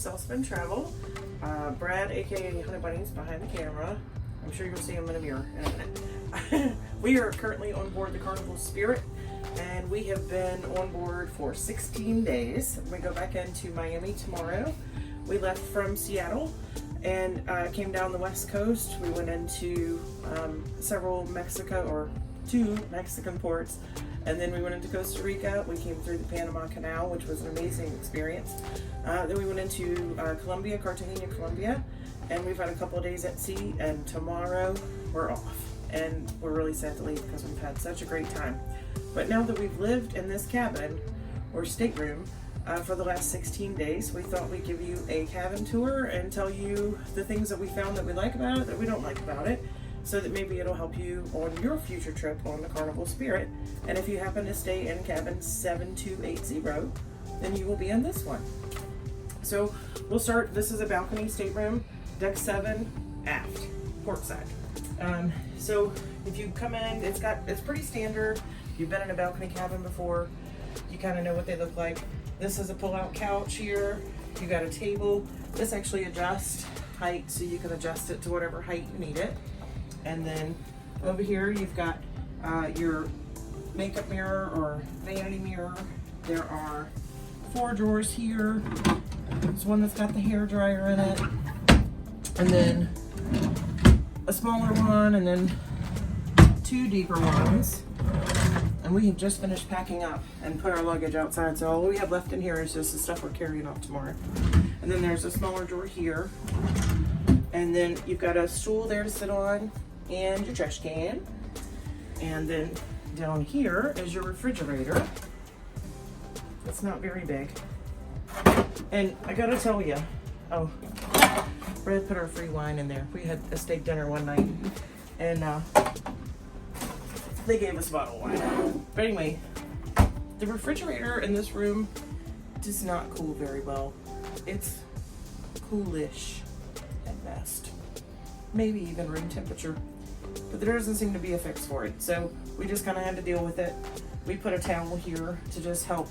Southspin Travel. Brad, aka Honey Bunny's behind the camera. I'm sure you'll see him in a mirror in a minute. We are currently on board the Carnival Spirit, and we have been on board for 16 days. We go back into Miami tomorrow. We left from Seattle and came down the West Coast. We went into two Mexican ports, and then we went into Costa Rica. We came through the Panama Canal, which was an amazing experience. Then we went into Colombia, Cartagena, Colombia, and we've had a couple of days at sea, and tomorrow we're off. And we're really sad to leave because we've had such a great time. But now that we've lived in this cabin, or stateroom, for the last 16 days, we thought we'd give you a cabin tour and tell you the things that we found that we like about it, that we don't like about it, so that maybe it'll help you on your future trip on the Carnival Spirit. And if you happen to stay in cabin 7280, then you will be in this one. So we'll start. This is a balcony stateroom, deck 7, aft, port side. So if you come in, it's pretty standard. If you've been in a balcony cabin before, you kind of know what they look like. This is a pull-out couch here. You got a table. This actually adjusts height, so you can adjust it to whatever height you need it. And then over here, you've got your makeup mirror or vanity mirror. There are 4 drawers here. There's one that's got the hair dryer in it, and then a smaller one, and then 2 deeper ones. And we have just finished packing up and put our luggage outside, so all we have left in here is just the stuff we're carrying off tomorrow. And then there's a smaller drawer here, and then you've got a stool there to sit on and your trash can. And then down here is your refrigerator. It's not very big. And I gotta tell you, Brad put our free wine in there. We had a steak dinner one night, and they gave us a bottle of wine. But anyway, the refrigerator in this room does not cool very well. It's coolish at best. Maybe even room temperature. But there doesn't seem to be a fix for it. So we just kind of had to deal with it. We put a towel here to just help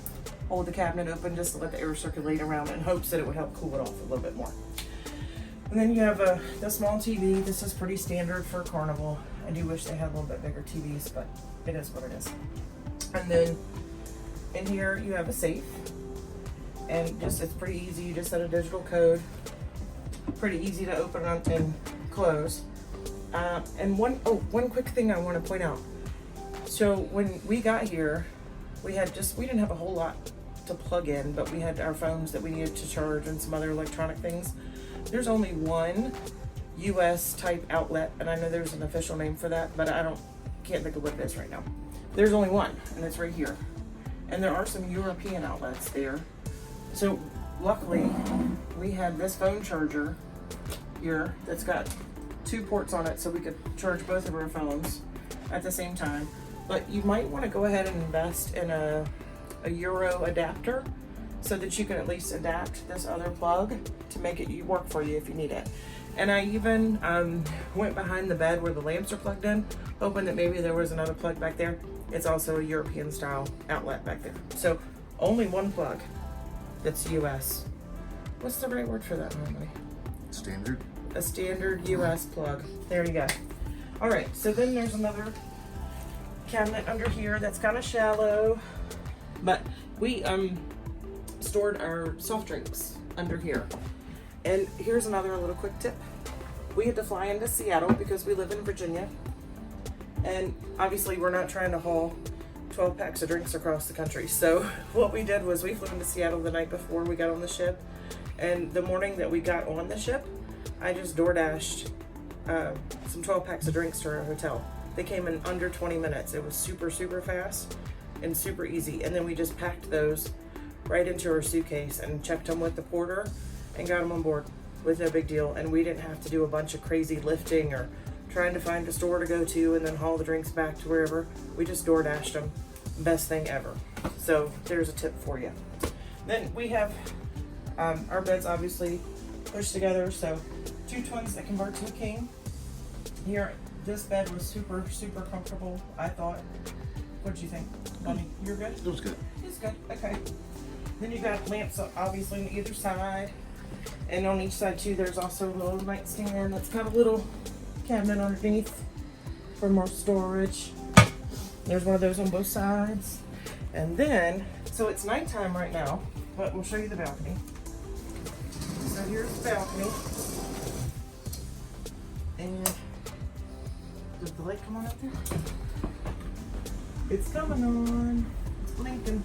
hold the cabinet open, just to let the air circulate around, in hopes that it would help cool it off a little bit more. And then you have the small TV. This is pretty standard for Carnival. I do wish they had a little bit bigger TVs, but it is what it is. And then in here you have a safe, and it's pretty easy. You just set a digital code. Pretty easy to open up and close. And one quick thing I want to point out. So when we got here, we didn't have a whole lot to plug in, but we had our phones that we needed to charge and some other electronic things. There's only one US type outlet, and I know there's an official name for that, but can't think of what it is right now. There's only one, and it's right here. And there are some European outlets there. So luckily, we had this phone charger here that's got 2 ports on it, so we could charge both of our phones at the same time. But you might want to go ahead and invest in a Euro adapter, so that you can at least adapt this other plug to make it work for you if you need it. And I even went behind the bed where the lamps are plugged in, hoping that maybe there was another plug back there. It's also a European style outlet back there. So only one plug that's US. What's the right word for that normally? Standard? A standard US plug. There you go. All right, so then there's another cabinet under here that's kind of shallow, but we stored our soft drinks under here. And here's another little quick tip. We had to fly into Seattle because we live in Virginia, and obviously we're not trying to haul 12 packs of drinks across the country. So what we did was we flew into Seattle the night before we got on the ship, and the morning that we got on the ship, I just DoorDashed some 12 packs of drinks to our hotel. They came in under 20 minutes. It was super, super fast and super easy. And then we just packed those right into our suitcase and checked them with the porter and got them on board with no big deal. And we didn't have to do a bunch of crazy lifting or trying to find a store to go to and then haul the drinks back to wherever. We just DoorDashed them. Best thing ever. So there's a tip for you. Then we have our beds obviously pushed together, so 2 twins that convert to a king. Here, this bed was super, super comfortable, I thought. What did you think, Bunny? You're good? It was good. It's good, okay. Then you got lamps obviously on either side. And on each side too, there's also a little nightstand that's got a little cabinet underneath for more storage. There's one of those on both sides. And then, so it's nighttime right now, but we'll show you the balcony. So here's the balcony. And does the light come on up there? It's coming on. It's blinking.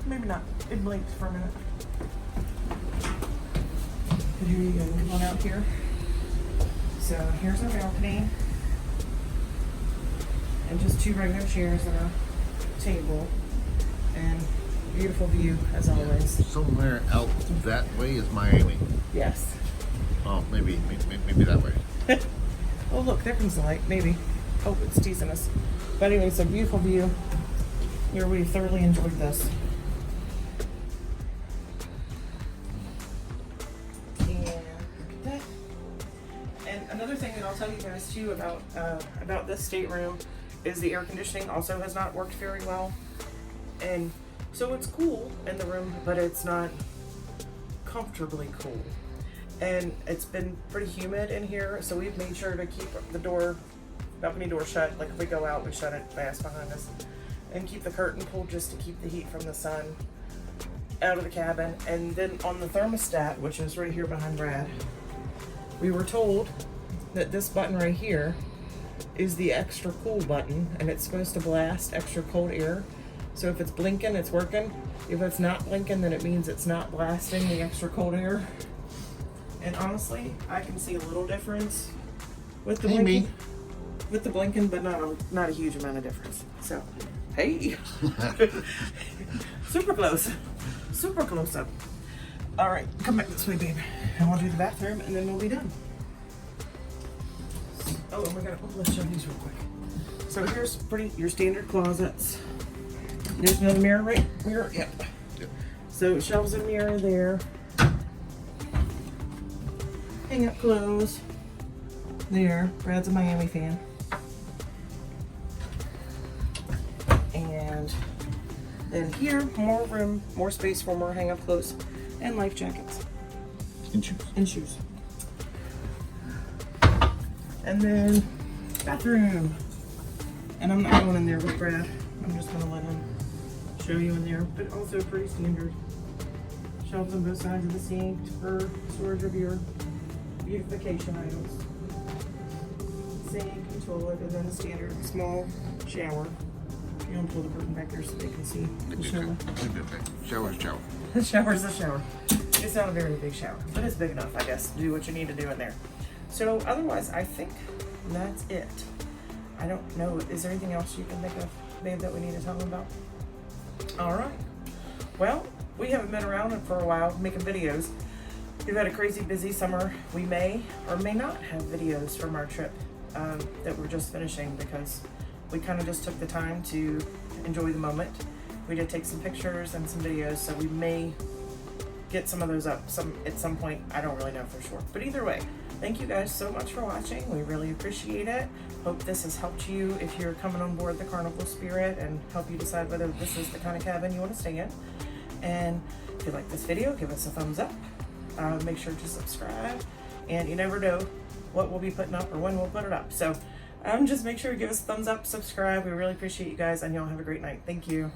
Maybe not. It blinked for a minute. But here you go. Come on out here. So here's our balcony. And just 2 regular chairs and a table. And beautiful view as always. Somewhere out that way is Miami. Yes. Oh, maybe that way. Oh look, there comes the light. Maybe. Oh, it's teasing us. But anyway, it's a beautiful view. Here we thoroughly enjoyed this. And look at that. And another thing that I'll tell you guys too about this stateroom is the air conditioning also has not worked very well. And so it's cool in the room, but it's not comfortably cool. And it's been pretty humid in here, so we've made sure to keep the balcony door shut. Like if we go out, we shut it fast behind us. And keep the curtain pulled just to keep the heat from the sun out of the cabin. And then on the thermostat, which is right here behind Brad, we were told that this button right here is the extra cool button, and it's supposed to blast extra cold air. So if it's blinking, it's working. If it's not blinking, then it means it's not blasting the extra cold air. And honestly, I can see a little difference with the blinking. With the blinking, but not a huge amount of difference. So, hey, super close up. All right, come back this way, babe, and we'll do the bathroom, and then we'll be done. Oh, and let's show these real quick. So here's your standard closets. There's another mirror, yep. So shelves and mirror there. Hang up clothes. There, Brad's a Miami fan. And then here, more room, more space for more hang up clothes and life jackets. And shoes. And then bathroom. And I'm not going in there with Brad. I'm just gonna let him show you in there, but also pretty standard. Shelves on both sides of the sink for storage of your beautification items. Sink and toilet, and then the standard small shower. You don't pull the curtain back there so they can see the shower. Shower's a shower. The shower's a shower. It's not a very big shower, but it's big enough, I guess, to do what you need to do in there. So otherwise, I think that's it. I don't know. Is there anything else you can think of, babe, that we need to tell them about? All right. Well, we haven't been around for a while making videos. We've had a crazy busy summer. We may or may not have videos from our trip that we're just finishing because we kind of just took the time to enjoy the moment. We did take some pictures and some videos, so we may get some of those up at some point. I don't really know for sure. But either way, thank you guys so much for watching. We really appreciate it. Hope this has helped you if you're coming on board the Carnival Spirit and help you decide whether this is the kind of cabin you want to stay in. And if you like this video, give us a thumbs up. Make sure to subscribe. And you never know what we'll be putting up or when we'll put it up. So just make sure to give us a thumbs up, subscribe. We really appreciate you guys, and y'all have a great night. Thank you.